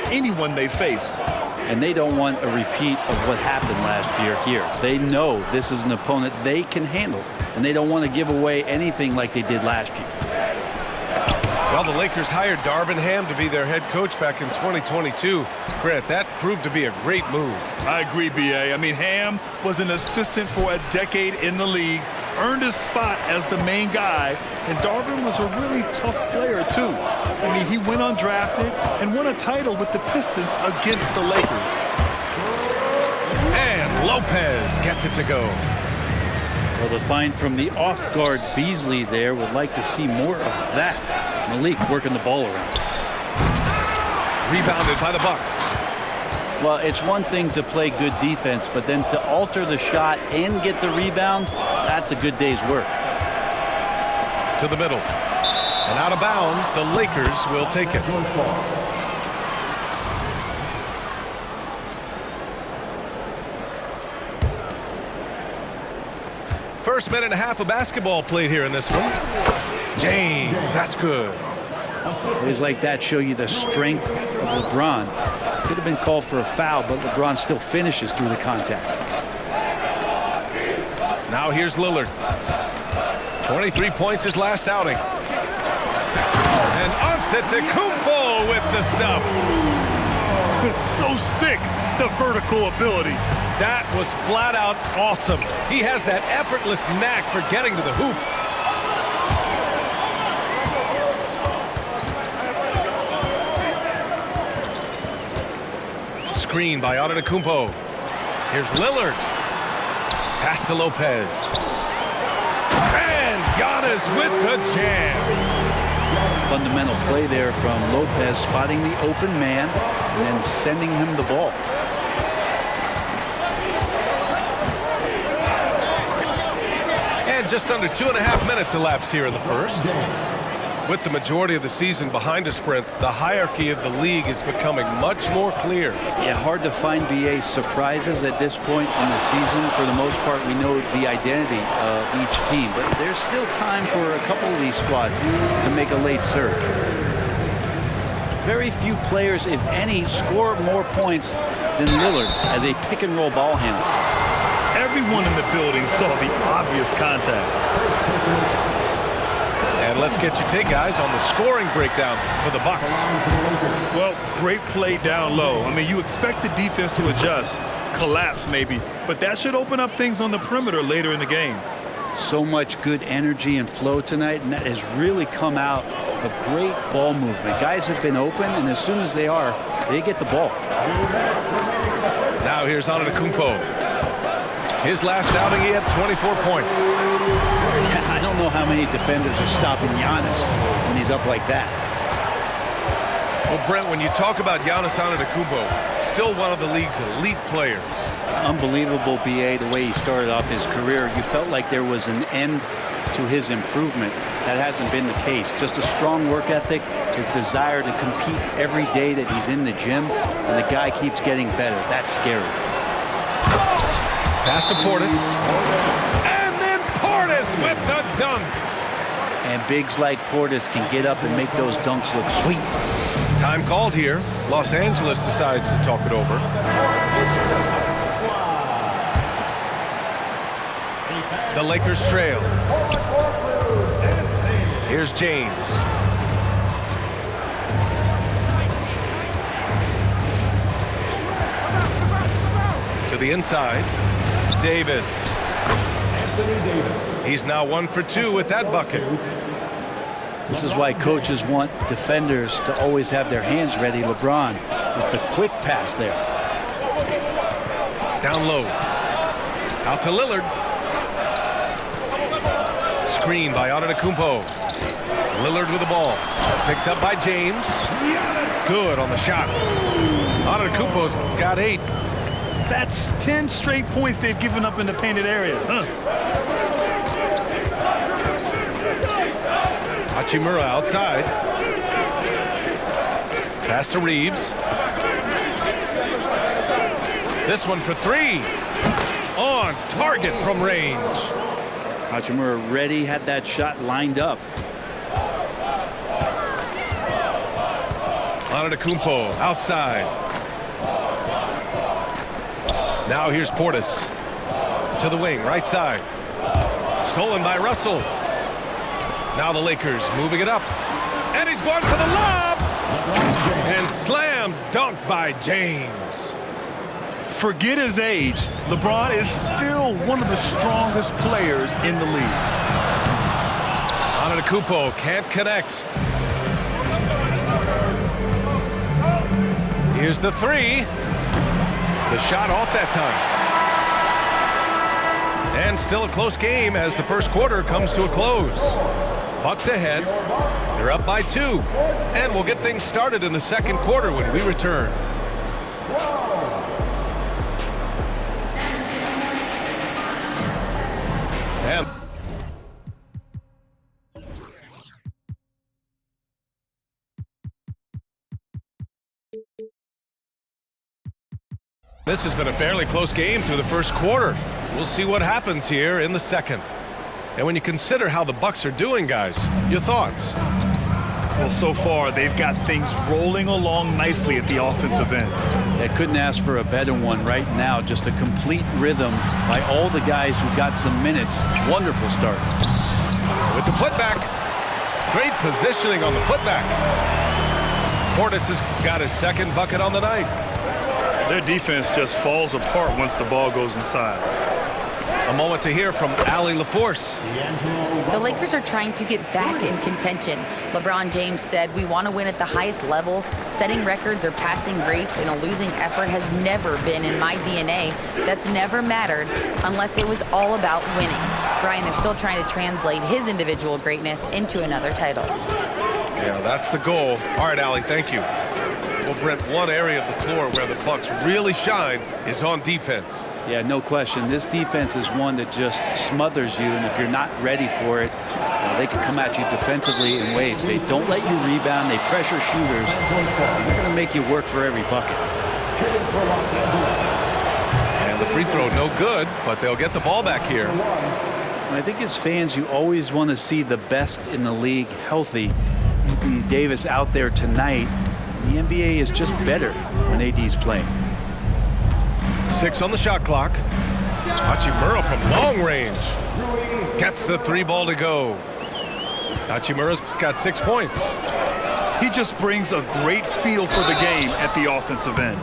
anyone they face. And they don't want a repeat of what happened last year here. They know this is an opponent they can handle, and they don't want to give away anything like they did last year. Well, the Lakers hired Darvin Ham to be their head coach back in 2022. Grant, that proved to be a great move. I agree, B.A. I mean, Ham was an assistant for a decade in the league, earned his spot as the main guy, and Darvin was a really tough player, too. I mean, he went undrafted and won a title with the Pistons against the Lakers. And Lopez gets it to go. Well, the find from the off-guard Beasley there would like to see more of that. Malik working the ball around. Rebounded by the Bucks. Well, it's one thing to play good defense, but then to alter the shot and get the rebound, that's a good day's work. To the middle. And out of bounds, the Lakers will take it. First minute and a half of basketball played here in this one. James, that's good. Plays like that show you the strength of LeBron. Could have been called for a foul, but LeBron still finishes through the contact. Now here's Lillard. 23 points his last outing. And Antetokounmpo with the stuff. So sick, the vertical ability. That was flat out awesome. He has that effortless knack for getting to the hoop. Screen by Antetokounmpo. Here's Lillard. Pass to Lopez. And Giannis with the jam. Fundamental play there from Lopez, spotting the open man and then sending him the ball. And just under 2.5 minutes elapsed here in the first. With the majority of the season behind a sprint, the hierarchy of the league is becoming much more clear. Yeah, hard to find BA surprises at this point in the season. For the most part, we know the identity of each team, but there's still time for a couple of these squads to make a late surge. Very few players, if any, score more points than Lillard as a pick-and-roll ball handler. Everyone in the building saw the obvious contact. And let's get your take, guys, on the scoring breakdown for the Bucks. Well, great play down low. I mean, you expect the defense to adjust, collapse maybe, but that should open up things on the perimeter later in the game. So much good energy and flow tonight, and that has really come out of great ball movement. Guys have been open, and as soon as they are, they get the ball. Now here's Antetokounmpo. His last outing, he had 24 points. Yeah, I don't know how many defenders are stopping Giannis when he's up like that. Well, Brent, when you talk about Giannis Antetokounmpo, still one of the league's elite players. Unbelievable, BA, the way he started off his career. You felt like there was an end to his improvement. That hasn't been the case. Just a strong work ethic, his desire to compete every day that he's in the gym, and the guy keeps getting better. That's scary. Pass to Portis. And then Portis with the dunk. And bigs like Portis can get up and make those dunks look sweet. Time called here. Los Angeles decides to talk it over. The Lakers trail. Here's James. To the inside. Davis. He's now 1 for 2 with that bucket. This is why coaches want defenders to always have their hands ready. LeBron with the quick pass there. Down low. Out to Lillard. Screen by Antetokounmpo. Lillard with the ball. Picked up by James. Good on the shot. Antetokounmpo's got 8. That's 10 straight points they've given up in the painted area. Hachimura outside. Pass to Reeves. This one for 3. On target from range. Hachimura ready, had that shot lined up. Antetokounmpo outside. Now here's Portis to the wing, right side. Stolen by Russell. Now the Lakers moving it up. And he's going for the lob. And slam dunk by James. Forget his age. LeBron is still one of the strongest players in the league. Antetokounmpo can't connect. Here's the three. The shot off that time. And still a close game as the first quarter comes to a close. Bucks ahead. They're up by 2. And we'll get things started in the second quarter when we return. And this has been a fairly close game through the first quarter. We'll see what happens here in the second. And when you consider how the Bucks are doing, guys, your thoughts? Well, so far, they've got things rolling along nicely at the offensive end. I couldn't ask for a better one right now. Just a complete rhythm by all the guys who got some minutes. Wonderful start. With the putback. Great positioning on the putback. Portis has got his second bucket on the night. Their defense just falls apart once the ball goes inside. A moment to hear from Allie LaForce. The Lakers are trying to get back in contention. LeBron James said, "We want to win at the highest level. Setting records or passing greats in a losing effort has never been in my DNA. That's never mattered unless it was all about winning." Brian, they're still trying to translate his individual greatness into another title. Yeah, that's the goal. All right, Allie, thank you. Well, Brent, one area of the floor where the Bucks really shine is on defense. Yeah, no question. This defense is one that just smothers you, and if you're not ready for it, they can come at you defensively in waves. They don't let you rebound. They pressure shooters. They're going to make you work for every bucket. And the free throw, no good, but they'll get the ball back here. I think as fans, you always want to see the best in the league healthy. Anthony Davis out there tonight. The NBA is just better when AD's playing. 6 on the shot clock. Hachimura from long range. Gets the 3 ball to go. Hachimura's got 6 points. He just brings a great feel for the game at the offensive end.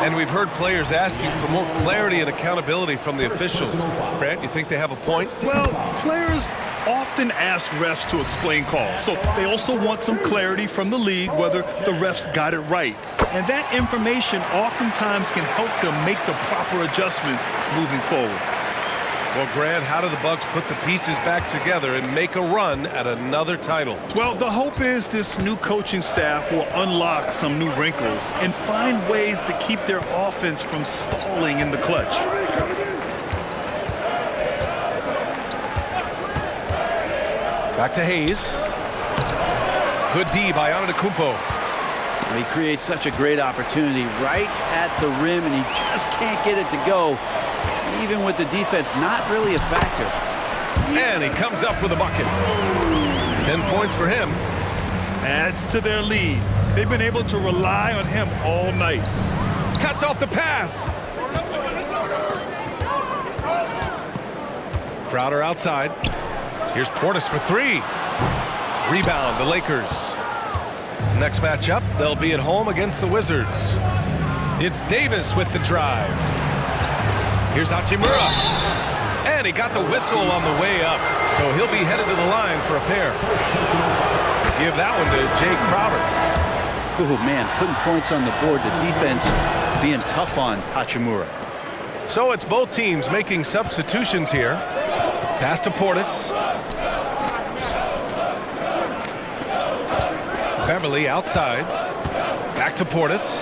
And we've heard players asking for more clarity and accountability from the officials. Grant, you think they have a point? Well, players often ask refs to explain calls, so they also want some clarity from the league whether the refs got it right. And that information oftentimes can help them make the proper adjustments moving forward. Well, Grant, how do the Bucks put the pieces back together and make a run at another title? Well, the hope is this new coaching staff will unlock some new wrinkles and find ways to keep their offense from stalling in the clutch. Back to Hayes. Good D by Antetokounmpo. He creates such a great opportunity right at the rim, and he just can't get it to go. Even with the defense not really a factor. And he comes up with a bucket. 10 points for him. Adds to their lead. They've been able to rely on him all night. Cuts off the pass. Crowder outside. Here's Portis for 3. Rebound, the Lakers. Next matchup, they'll be at home against the Wizards. It's Davis with the drive. Here's Hachimura. And he got the whistle on the way up. So he'll be headed to the line for a pair. Give that one to Jay Crowder. Oh, man, putting points on the board. The defense being tough on Hachimura. So it's both teams making substitutions here. Pass to Portis. Beverly outside. Back to Portis.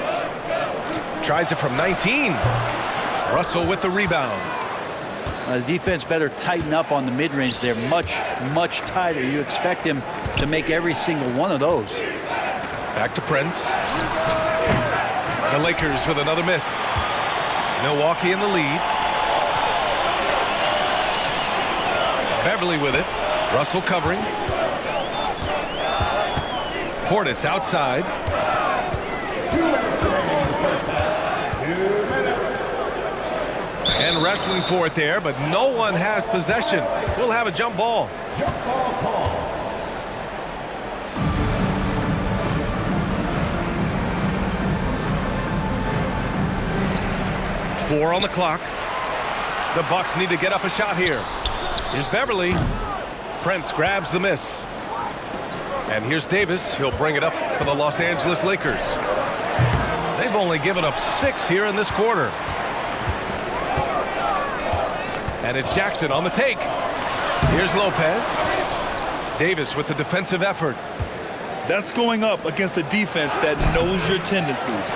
Tries it from 19. Russell with the rebound. The defense better tighten up on the mid-range. They're much, much tighter. You expect him to make every single one of those. Back to Prince. The Lakers with another miss. Milwaukee in the lead. Beverly with it. Russell covering. Portis outside. And wrestling for it there, but no one has possession. We'll have a jump ball. Four on the clock. The Bucks need to get up a shot here. Here's Beverly. Prince grabs the miss. And here's Davis. He'll bring it up for the Los Angeles Lakers. They've only given up 6 here in this quarter. And it's Jackson on the take. Here's Lopez. Davis with the defensive effort. That's going up against a defense that knows your tendencies.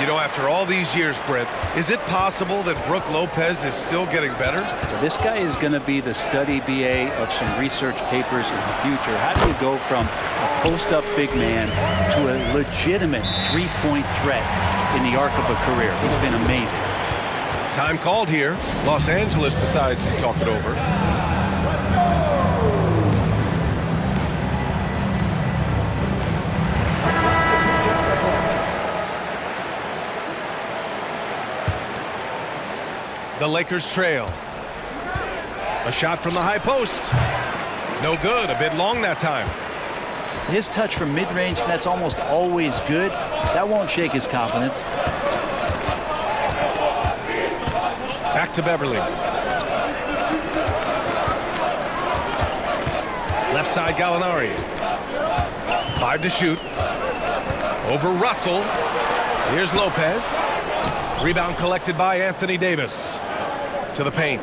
You know, after all these years, Brent, is it possible that Brook Lopez is still getting better? This guy is going to be the study BA of some research papers in the future. How do you go from a post-up big man to a legitimate three-point threat in the arc of a career? He's been amazing. Time called here. Los Angeles decides to talk it over. The Lakers trail. A shot from the high post. No good. A bit long that time. His touch from mid-range, that's almost always good. That won't shake his confidence. Back to Beverly. Left side Gallinari. 5 to shoot. Over Russell. Here's Lopez. Rebound collected by Anthony Davis. To the paint.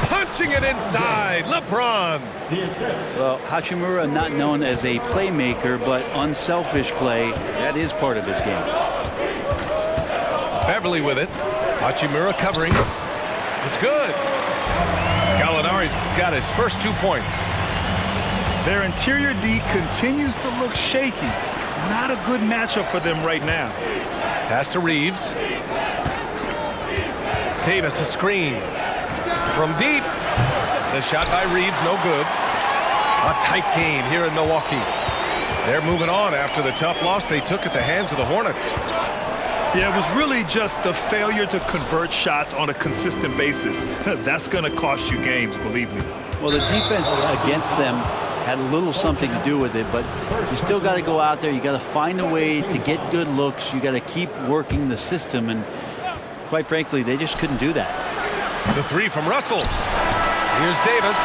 Punching it inside. LeBron. Well, Hachimura not known as a playmaker, but unselfish play, that is part of his game. Beverly with it. Hachimura covering. It's good. Gallinari's got his first 2 points. Their interior D continues to look shaky. Not a good matchup for them right now. Pass to Reeves. Davis a screen. From deep. The shot by Reeves, no good. A tight game here in Milwaukee. They're moving on after the tough loss they took at the hands of the Hornets. Yeah, it was really just the failure to convert shots on a consistent basis. That's going to cost you games, believe me. Well, the defense against them had a little something to do with it, but you still got to go out there. You got to find a way to get good looks. You got to keep working the system, and quite frankly, they just couldn't do that. The three from Russell. Here's Davis.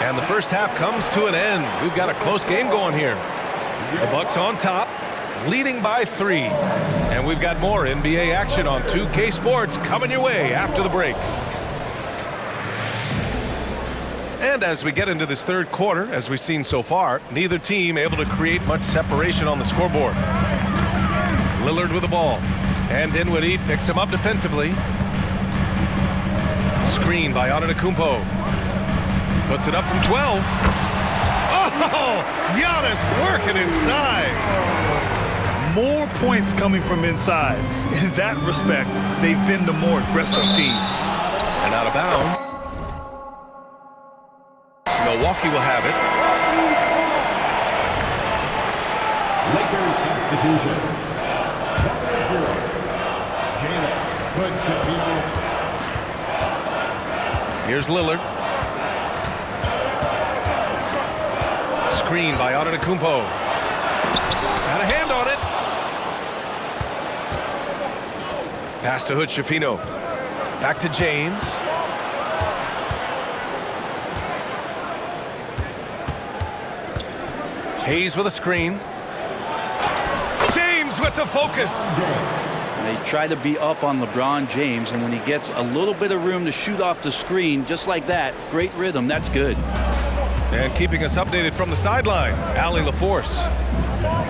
And the first half comes to an end. We've got a close game going here. The Bucks on top, leading by 3. And we've got more NBA action on 2K Sports coming your way after the break. And as we get into this third quarter, as we've seen so far, neither team able to create much separation on the scoreboard. Lillard with the ball. And Dinwiddie picks him up defensively. Screen by Antetokounmpo. Puts it up from 12. Oh, Giannis working inside. More points coming from inside. In that respect, they've been the more aggressive team. And out of bounds. Milwaukee will have it. Lakers substitution. Here's Lillard. Screen by Antetokounmpo. Got a hand on it. Pass to Hood-Schifino. Back to James. Hayes with a screen. James with the focus. They try to be up on LeBron James, and when he gets a little bit of room to shoot off the screen, just like that, great rhythm, that's good. And keeping us updated from the sideline, Allie LaForce.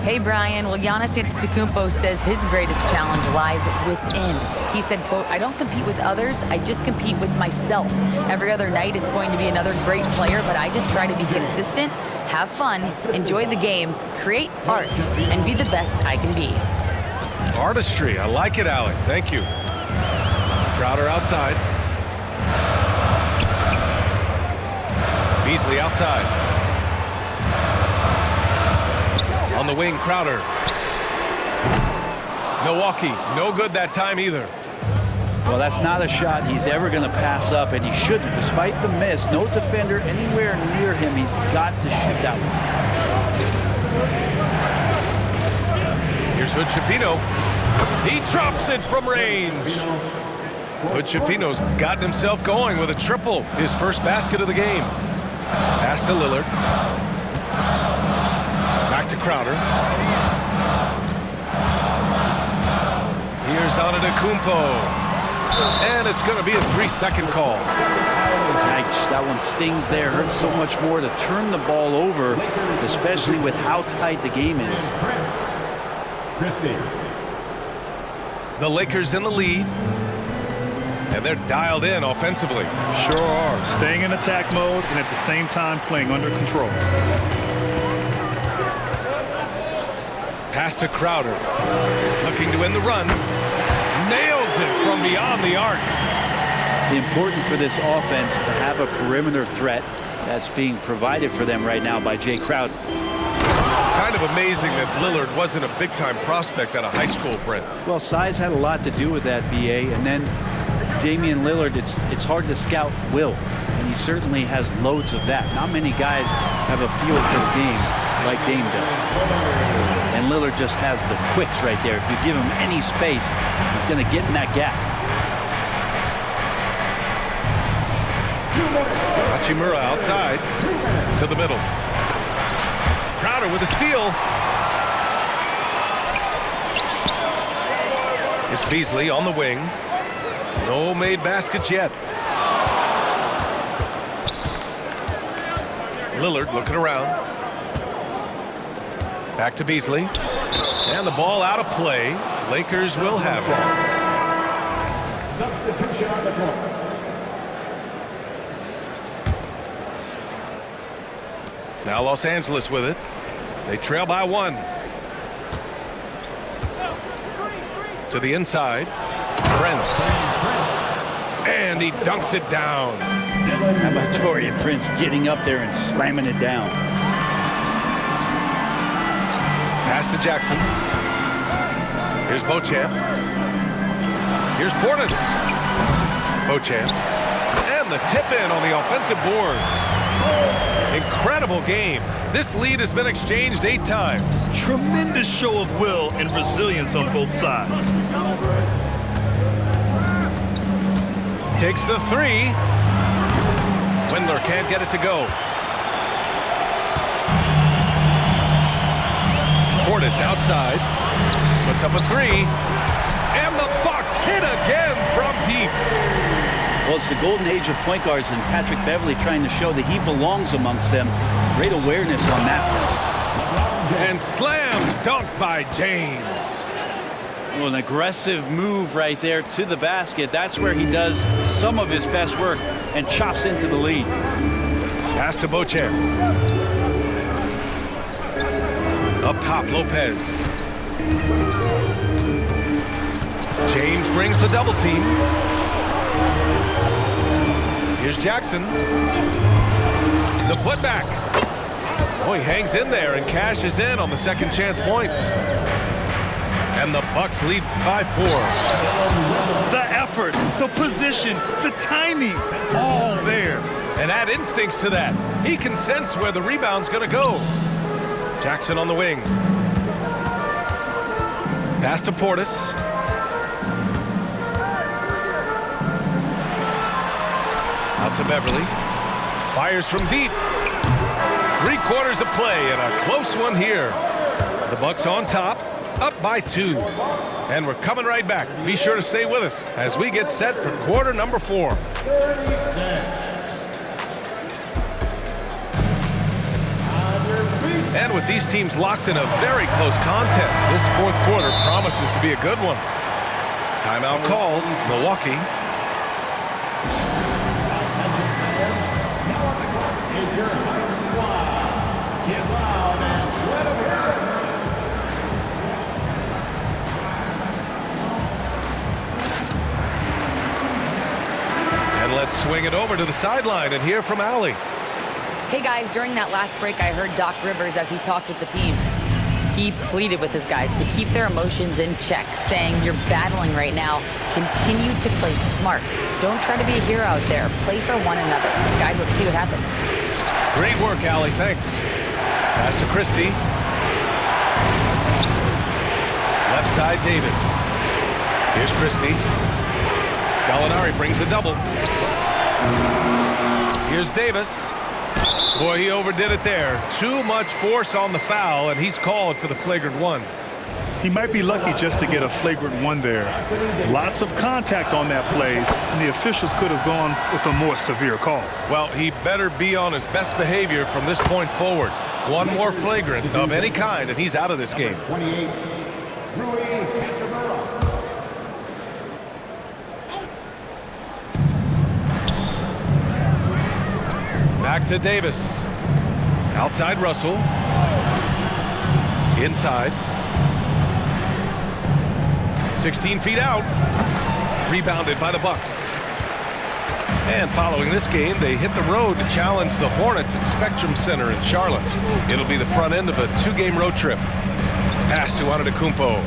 Hey, Brian. Well, Giannis Antetokounmpo says his greatest challenge lies within. He said, quote, "I don't compete with others. I just compete with myself. Every other night is going to be another great player, but I just try to be consistent, have fun, enjoy the game, create art, and be the best I can be." Artistry. I like it, Allie. Thank you. Crowder outside. Beasley outside. On the wing, Crowder. Milwaukee, no good that time either. Well, that's not a shot he's ever going to pass up, and he shouldn't. Despite the miss, no defender anywhere near him. He's got to shoot that one. Here's Hood-Schifino. He drops it from range. Hood-Schifino's gotten himself going with a triple, his first basket of the game. Pass to Lillard. Back to Crowder. Here's Antetokounmpo. And it's going to be a 3-second call. Nice. That one stings there. Hurts so much more to turn the ball over, especially with how tight the game is. The Lakers in the lead. And they're dialed in offensively. Sure are. Staying in attack mode and at the same time playing under control. Pass to Crowder. Looking to win the run. Nails it from beyond the arc. Important for this offense to have a perimeter threat that's being provided for them right now by Jay Crowder. Kind of amazing that Lillard wasn't a big-time prospect out of high school, Brent. Well, size had a lot to do with that, BA, and then Damian Lillard, it's hard to scout will, and he certainly has loads of that. Not many guys have a feel for the game like Dame does. And Lillard just has the quicks right there. If you give him any space, he's going to get in that gap. Hachimura outside to the middle. Crowder with a steal. It's Beasley on the wing. No made baskets yet. Lillard looking around. Back to Beasley. And the ball out of play. Lakers will have it. Substitution on the court. Now Los Angeles with it. They trail by 1. To the inside. Prince. And he dunks it down. How about Taurean Prince getting up there and slamming it down? Pass to Jackson. Here's Beauchamp. Here's Portis. Beauchamp. And the tip in on the offensive boards. Incredible game. This lead has been exchanged 8 times. Tremendous show of will and resilience on both sides. Takes the 3. Windler can't get it to go. Portis outside. Puts up a 3. And the Bucks hit again from deep. Well, it's the golden age of point guards, and Patrick Beverley trying to show that he belongs amongst them. Great awareness on that. And slam dunk by James. Well, an aggressive move right there to the basket. That's where he does some of his best work and chops into the lead. Pass to Beauchamp. Up top, Lopez. James brings the double team. Here's Jackson. The putback. Oh, he hangs in there and cashes in on the second chance points. And the Bucks lead by 4. The effort, the position, the timing, all there. And add instincts to that. He can sense where the rebound's going to go. Jackson on the wing. Pass to Portis. Out to Beverley. Fires from deep. 3/4 of play and a close one here. The Bucks on top, up by 2. And we're coming right back. Be sure to stay with us as we get set for quarter number 4. And with these teams locked in a very close contest, this 4th quarter promises to be a good one. Timeout called, Milwaukee. And let's swing it over to the sideline and hear from Allie. Hey guys, during that last break, I heard Doc Rivers as he talked with the team. He pleaded with his guys to keep their emotions in check, saying, "You're battling right now. Continue to play smart. Don't try to be a hero out there. Play for one another." Guys, let's see what happens. Great work, Allie. Thanks. Pass to Christie. Left side, Davis. Here's Christie. Gallinari brings a double. Here's Davis. Boy, he overdid it there. Too much force on the foul, and he's called for the flagrant one. He might be lucky just to get a flagrant one there. Lots of contact on that play, and the officials could have gone with a more severe call. Well, he better be on his best behavior from this point forward. One more flagrant of any kind, and he's out of this game. 28, Rui Hachimura. Back to Davis. Outside Russell. Inside. 16 feet out. Rebounded by the Bucks. And following this game, they hit the road to challenge the Hornets at Spectrum Center in Charlotte. It'll be the front end of a 2-game road trip. Pass to Antetokounmpo.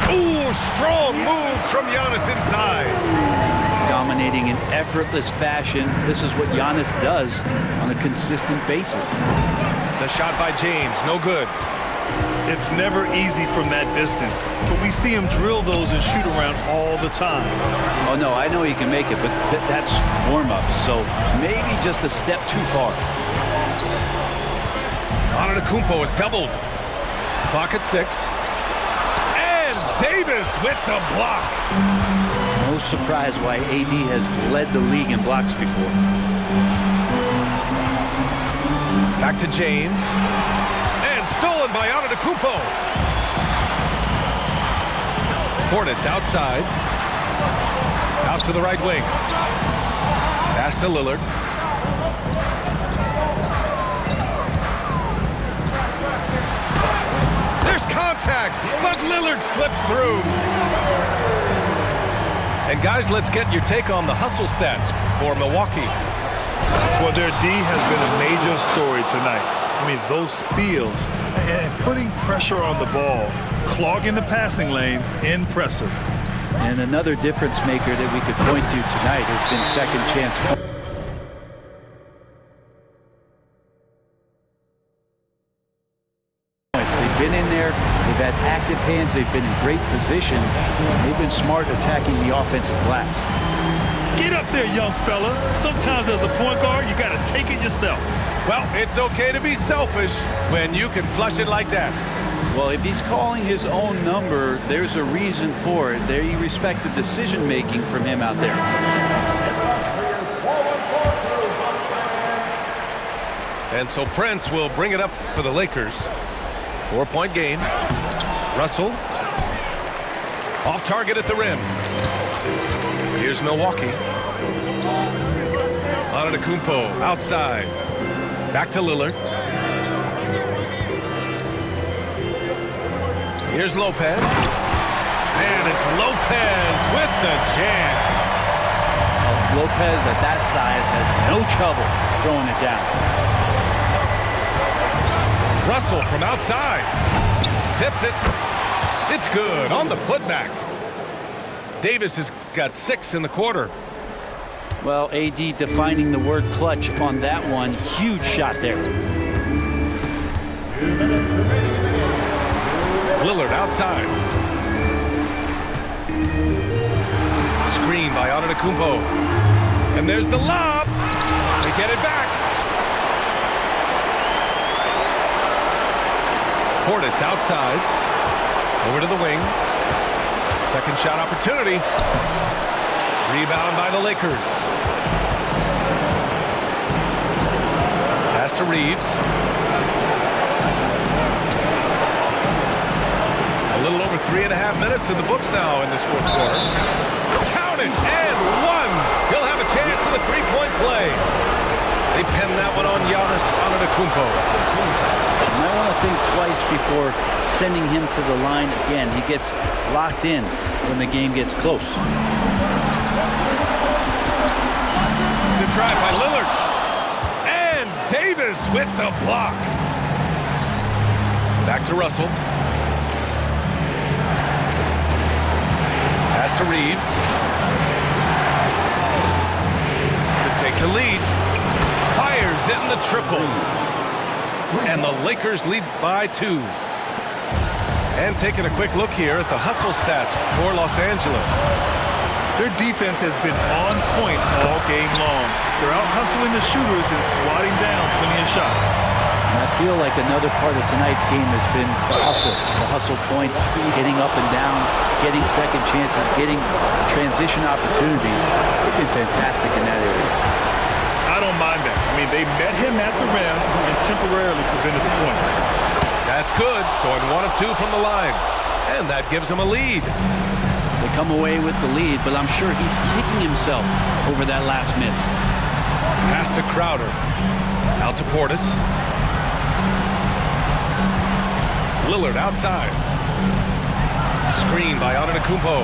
Ooh, strong move from Giannis inside. Dominating in effortless fashion. This is what Giannis does on a consistent basis. The shot by James, no good. It's never easy from that distance, but we see him drill those and shoot around all the time. Oh, no, I know he can make it, but that's warm-up, so maybe just a step too far. Antetokounmpo is doubled. Clock at 6. And Davis with the block. No surprise why AD has led the league in blocks before. Back to James. And stolen by Antetokounmpo. Portis outside. Out to the right wing. Pass to Lillard. There's contact, but Lillard slips through. And guys, let's get your take on the hustle stats for Milwaukee. Well, their D has been a major story tonight. I mean, those steals and putting pressure on the ball, clogging the passing lanes, impressive. And another difference maker that we could point to tonight has been second chance points. They've been in there, they've had active hands, they've been in great position, they've been smart attacking the offensive glass. Get up there, young fella. Sometimes as a point guard, you got to take it yourself. Well, it's okay to be selfish when you can flush it like that. Well, if he's calling his own number, there's a reason for it. They respect the decision-making from him out there. And so Prince will bring it up for the Lakers. 4-point game. Russell. Off target at the rim. Here's Milwaukee. Antetokounmpo outside. Back to Lillard. Here's Lopez. And it's Lopez with the jam. Lopez at that size has no trouble throwing it down. Russell from outside. Tips it. It's good on the putback. Davis has got 6 in the quarter. Well, AD defining the word clutch on that one. Huge shot there. Lillard outside. Screen by Antetokounmpo. And there's the lob. They get it back. Portis outside. Over to the wing. Second shot opportunity. Rebound by the Lakers. Pass to Reeves. A little over 3.5 minutes in the books now in this fourth quarter. Count it, and one. He'll have a chance at a three-point play. They pen that one on Giannis Antetokounmpo. You might want to think twice before sending him to the line again. He gets locked in when the game gets close. The drive by Lillard. And Davis with the block. Back to Russell. Pass to Reeves. To take the lead. Fires in the triple. And the Lakers lead by 2. And taking a quick look here at the hustle stats for Los Angeles. Their defense has been on point all game long. They're out hustling the shooters and swatting down plenty of shots. And I feel like another part of tonight's game has been the hustle points, getting up and down, getting second chances, getting transition opportunities. They've been fantastic in that area. I don't mind that. I mean, they met him at the rim and temporarily prevented the points. That's good. Going 1 of 2 from the line. And that gives them a lead. They come away with the lead, but I'm sure he's kicking himself over that last miss. Pass to Crowder. Out to Portis. Lillard outside. Screen by Antetokounmpo.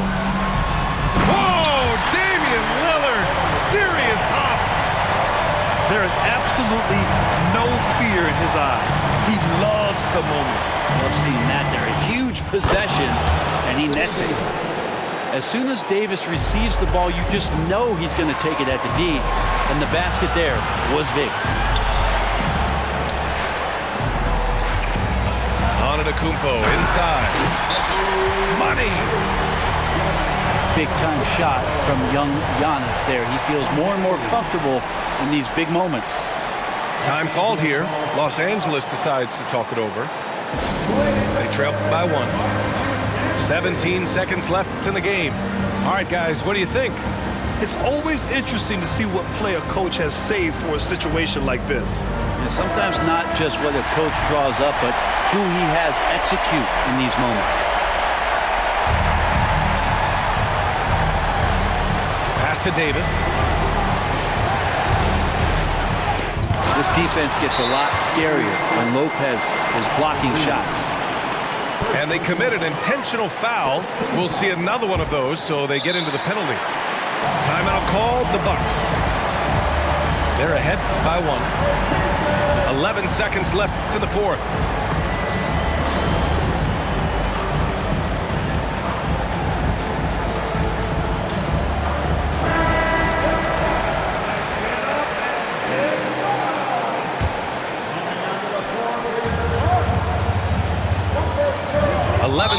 Whoa! Damian Lillard! Serious hops! There is absolutely no fear in his eyes. He loves the moment. Love seeing that there. A huge possession, and he nets it. As soon as Davis receives the ball, you just know he's going to take it at the D, and the basket there was big. Antetokounmpo inside. Money! Big-time shot from young Giannis there. He feels more and more comfortable in these big moments. Time called here. Los Angeles decides to talk it over. They trail by 1. 17 seconds left in the game. All right, guys, what do you think? It's always interesting to see what play a coach has saved for a situation like this. And sometimes not just what a coach draws up, but who he has execute in these moments. Pass to Davis. This defense gets a lot scarier when Lopez is blocking shots. And they commit an intentional foul. We'll see another one of those, so they get into the penalty. Timeout called, the Bucks. They're ahead by 1. 11 seconds left in the fourth.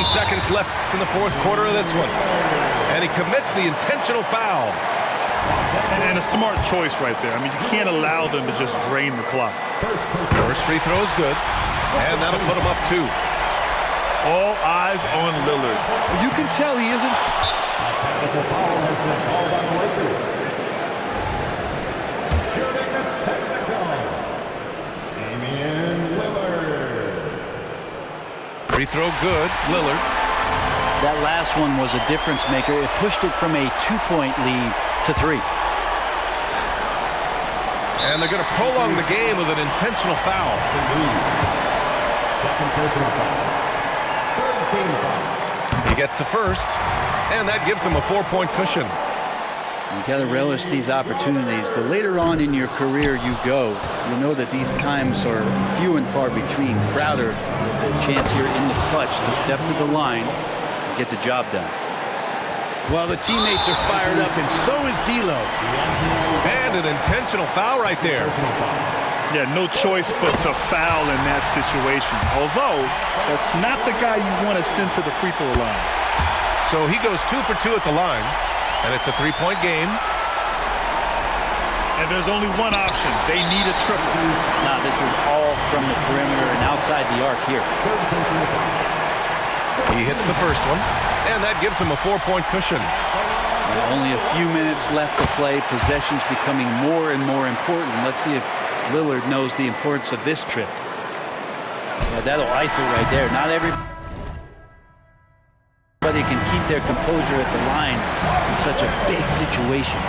Seconds left in the fourth quarter of this one. And he commits the intentional foul. And a smart choice right there. I mean, you can't allow them to just drain the clock. First free throw is good. And that'll put him up 2. All eyes on Lillard. You can tell he isn't. A technical foul has been called on the Lakers. Shooting a technical. Damian Lillard. Free throw good. Lillard. That last one was a difference maker. It pushed it from a 2-point lead to 3. And they're going to prolong the game with an intentional foul. Second personal foul. Third team foul. He gets the first, and that gives him a 4-point cushion. You got to relish these opportunities. The later on in your career you go, you know that these times are few and far between. Crowder with a chance here in the clutch to step to the line and get the job done. Well, the teammates are fired up, and so is D'Lo. And an intentional foul right there. Yeah, no choice but to foul in that situation. Although, that's not the guy you want to send to the free throw line. So he goes 2 for 2 at the line, and it's a 3-point game. And there's only one option. They need a triple. Now, this is all from the perimeter and outside the arc here. He hits the first one, and that gives him a 4-point cushion. Only a few minutes left to play. Possessions becoming more and more important. Let's see if Lillard knows the importance of this trip. Yeah, that'll ice it right there. Not everybody can keep their composure at the line in such a big situation.